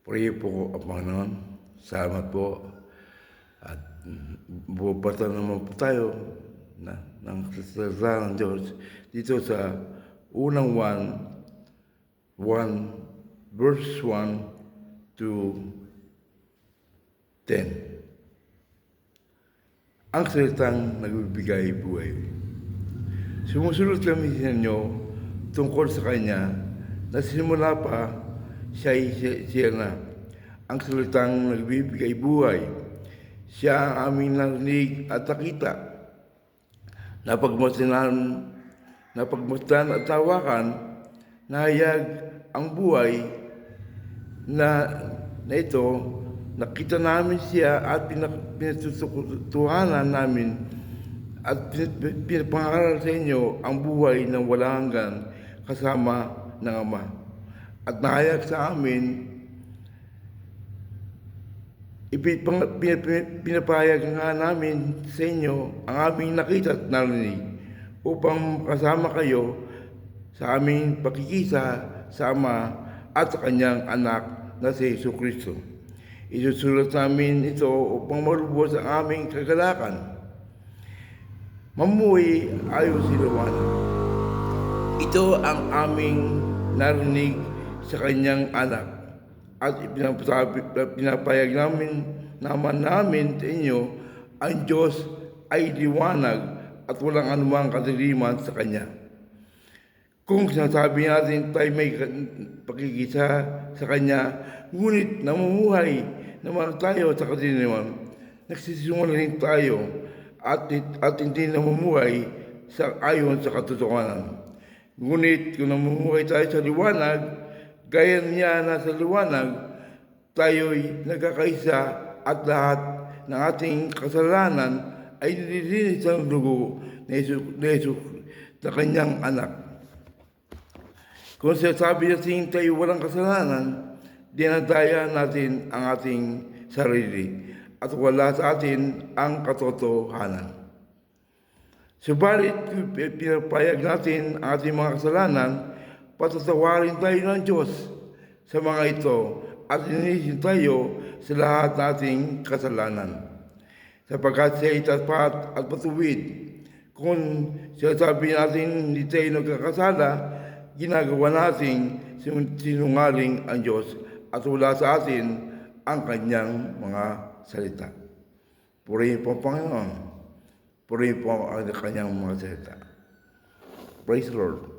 Purihin po ang Panginoon. Salamat po. At bubata naman po tayo ng salita ng Diyos dito sa unang 1 verse 1 to 10. Ang salitang nagbibigay buhay. Sumusunod kami sa inyo tungkol sa Kanya na simula pa siya na ang salitang nagbibigay buhay. Siya ang aming narinig at nakita. Napagmasdan at tawakan, nahayag ang buhay na ito. Nakita namin siya at pinatutuhanan namin at pinapangaral sa inyo ang buhay na walang hanggan kasama ng Ama. At nahayag sa amin, pinapahayag nga namin sa inyo ang aming nakita at narinig upang kasama kayo sa aming pakikisa sa Ama at sa Kanyang anak na si Jesucristo. Isusulat namin ito upang malubos ang aming kagalakan. Mamuhay ayon sa liwanag. Ito ang aming narinig sa Kanyang anak at pinapayag naman namin sa inyo, ang Diyos ay liwanag at walang anumang kadiliman sa Kanya. Kung sinasabi natin tayo may pakikisa sa Kanya, ngunit namumuhay naman tayo sa kadiliman, nagsisinungaling tayo at hindi namumuhay ayon sa katotohanan. Ngunit kung namumuhay tayo sa liwanag, gaya niya na sa liwanag, tayo'y nagkakaisa at lahat ng ating kasalanan ay nililinis ng dugo na Jesus na Kanyang anak. Kung sinasabi natin tayo walang kasalanan, dinadaya natin ang ating sarili at wala sa atin ang katotohanan. Subalit, pinapayag natin ang ating mga kasalanan, patatawarin tayo ng Diyos sa mga ito at linisin tayo sa lahat nating kasalanan. Sapagkat siya ay tapat at patuwid. Kung sinasabi natin hindi tayo nagkakasala, ginagawa nating sinungaling ang Diyos at wala sa atin ang Kanyang mga salita. Purihin po ang Panginoon. Purihin po ang Kanyang mga salita. Praise the Lord.